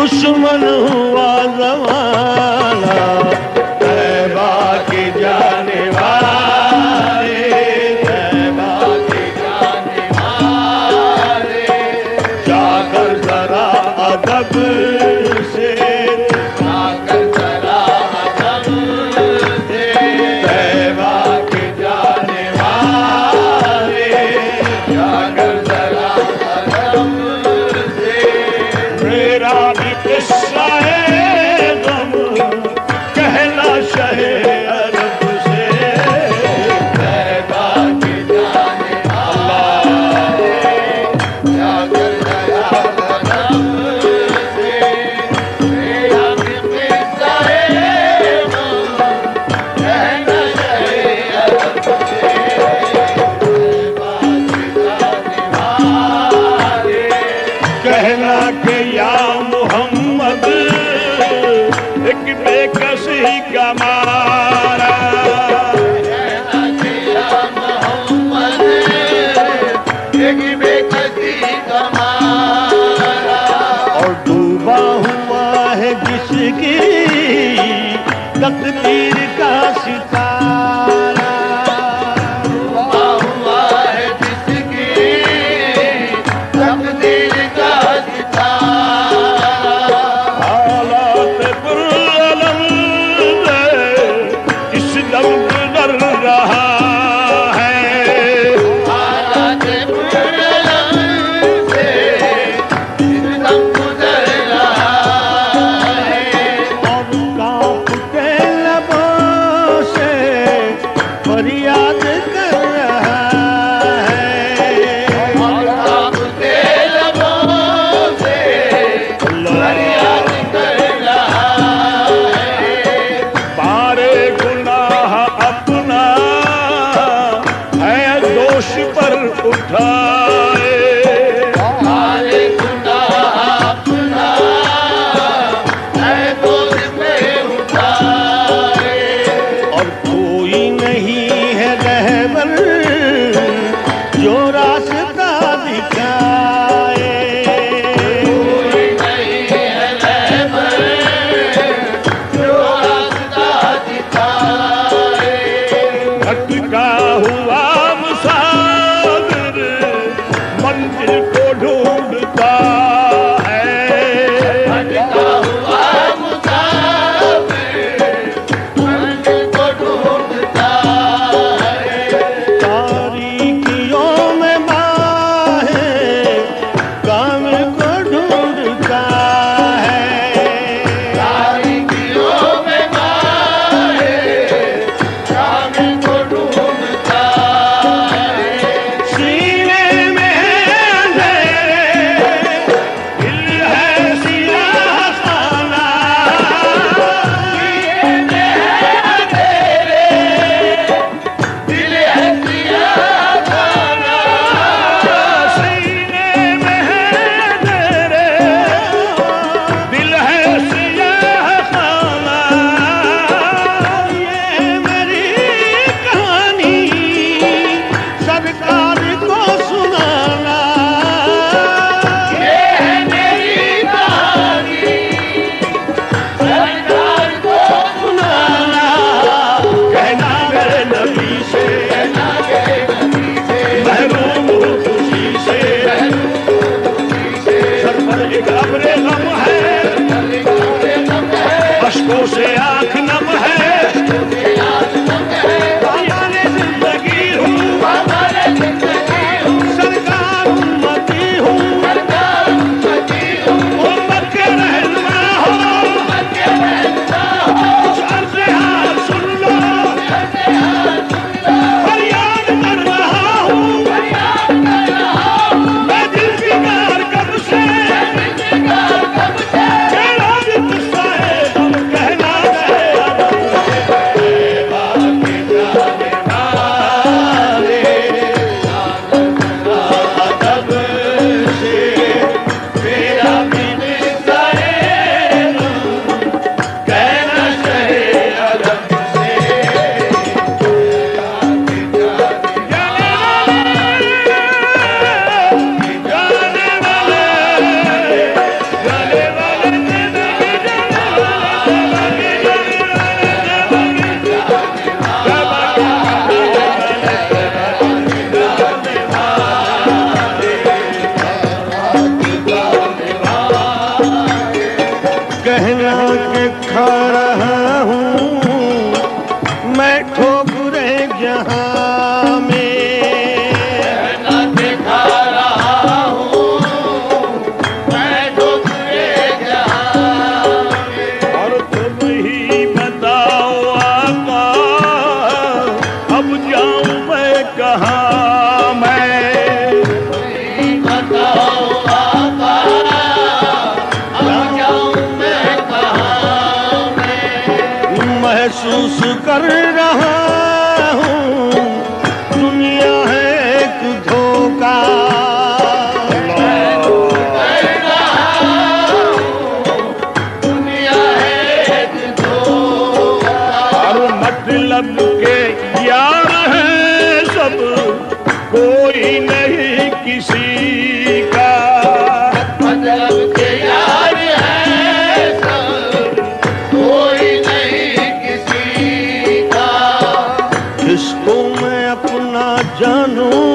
दुश्मन हुआ जमाना, तैबा की जाने वाले, तैबा की जाने वाले, जाकर जरा अदब से, जाकर जरा अदब से, तैबा की जाने वाले, जाकर जरा अदब से। मेरा भी किस्सा है गम, कहना शहे अरब से, तैबा की जाने वाले, जाकर जरा अदब से। मेरा भी किस्सा है गम, कहना शहे अरब से, तैबा की जाने वाले। कहना कि या मोहम्मद एक बेकसी का मारा, कहना कि या मोहम्मद एक बेकसी का मारा, और डूबा हुआ है जिसकी तकदीर का सितारा, डूबा हुआ है जिसकी तकदीर का सितारा। हालात बुलंद इस दम गुजर रहा है, हालात बुलंद इस दम गुजर रहा है, और कांपते लबों से फरियाद कर रहा है, और कांपते लबों से फरियाद कर रहा है। बारे गुनाह अपना है दोष पर उठाए, बारे गुनाह अपना है दोष पे उठाए, और कोई नहीं है रहबर जो रास्ता दिखाए, कोई नहीं है रहबर जो रास्ता दिखाए। भटका हुआ मुसाफिर मंजिल को ढूंढता है, भटका हुआ मुसाफिर मंजिल को ढूंढता है। तारीकियों में माहे कामिल को ढूंढता है, तारीकियों में माहे कामिल को ढूंढता है। सीने में है अंधेरे, दिल है सियाह खाना, सीने में है अंधेरे, दिल है सियाह खाना, सीने में है अंधेरे, दिल है सियाह खाना। ये मेरी कहानी सरकार को सुनाना, ये है मेरी कहानी सरकार को सुनाना। कहना मेरे नबी से, कहना मेरे नबी से, महरूम हूँ खुशी से, सर पर एक अब्रे गम है, अश्कों से आँख नम है, बाबाने जिंदगी हूँ, सरकार उम्मती हूँ, उम्मत के रहनुमा हो, कुछ अर्ज़े हाल सुन लो, फरियाद कर रहा हूँ, मैं दिल की कार कब से, मेरा भी किस्सा है गम, कहना है महसूस कर रहा हूँ दुनिया है एक धोखा। दुनिया है एक धोखा। और मतलब के यार हैं सब, कोई नहीं किसी का। मतलब के यार हैं सब, कोई नहीं किसी का। किसको मैं अपना जानूं,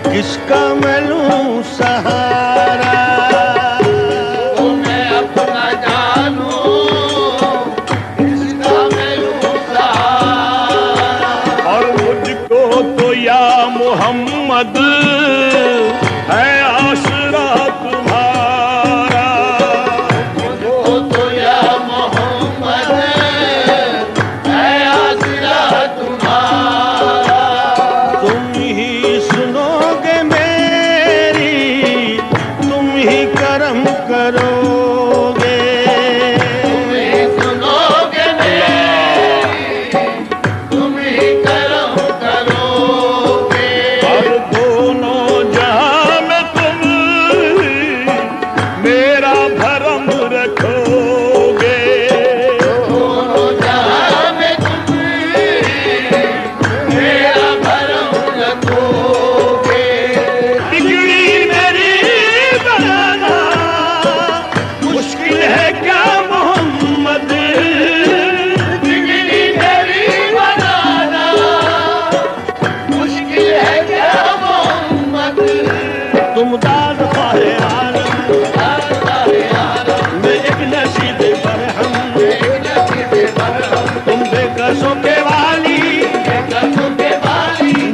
किसका मैं लूं सहारा। तो मैं अपना जानूं, किसका मैं लूं सहारा। और मुझको तो या मोहम्मद है आसरा तुम्हारा। मुझको तो या मोहम्मद है आसरा तुम्हारा। तुम ही सुनोगे मेरी, तुम ही करम करोगे। तुम ही सुनोगे मेरी, तुम ही करम करोगे। और दोनों जहां में तुम मेरा भरम रखोगे। दोनों जहां में तुम मेरा भरम रखोगे। बिगड़ी मेरी बनाना मुश्किल है क्या मोहम्मद। बिगड़ी मेरी बनाना मुश्किल है क्या मोहम्मद। तुम दाद ख्वाहे आलम, मैं एक नसीब बरहम। तुम बेकसों के वाली,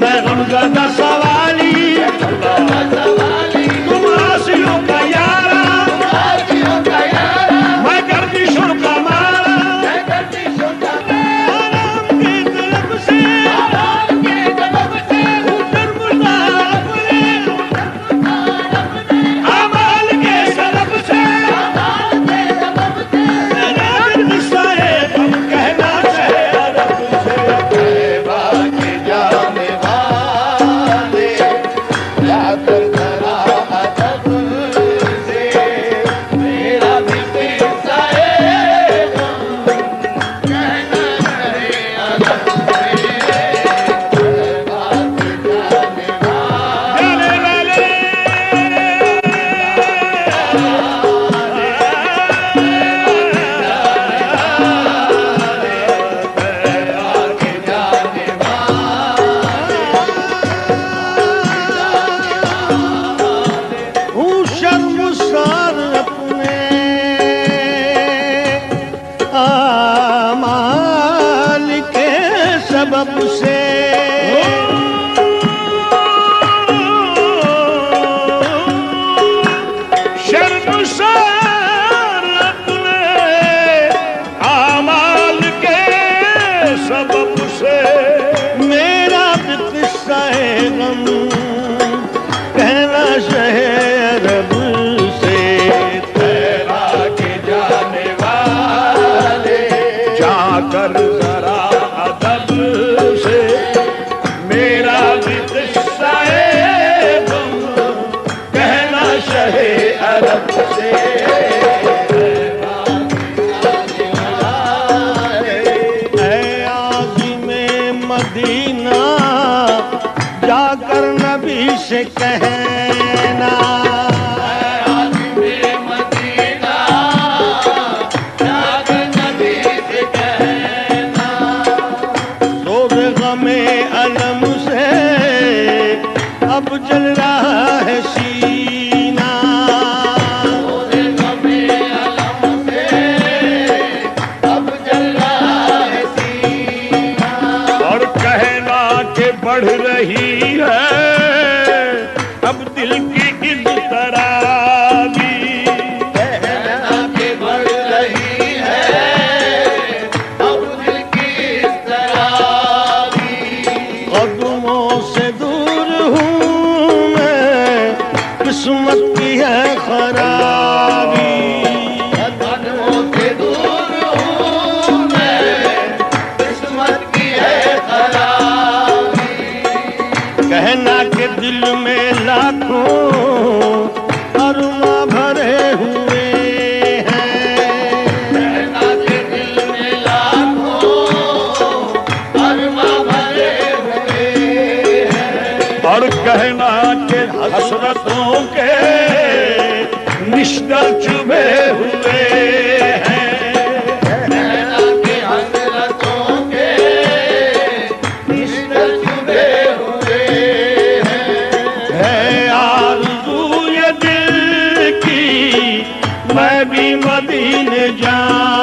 मैं गमज़दा सवाली। तुम आसियों का यारा, मैं गर्दिशों का मारा। आराम की तलब से ऊपर मुर्दा अपने, अमाल के सलब से मेरा दिल गुस्सा है, तुम कहना चाहे अरब से। बाकी जाने वाले जाकर जरा अदब से मेरा भी किस्सा है गम, कहना रहे अदब से। बाकी जाने जाने वाले बाकी जाने हूँ शर्मसार अपने आमाल के सबब से। शर्मसार अपने आमाल के सबब से। मेरा भी किस्सा है गम, कहना शहे अरब से। तेरा के जाने वाले जाकर जरा अदब से मेरा भी किस्सा है गम, कहना शहे अरब से। ऐ आज़िमे मदीना, जाकर नबी से कहना। मदीना जाकर नबी से कहना। रोज़ गमे अलम से अब जल रहा है सीना। गमे अलम से अब जल रहा है सीना। और कहना के बढ़ रही है अब दिल की इज़्तराबी। कहना के बढ़ रही है अब दिल की इस तरह भी। कदमों से दूर हूँ हसरतों के निश्चल चुभे हुए हैं। नैना की हसरतों के निश्चल चुभे हुए हैं। है आरज़ू ये दिल की मैं भी मदीने जाऊं।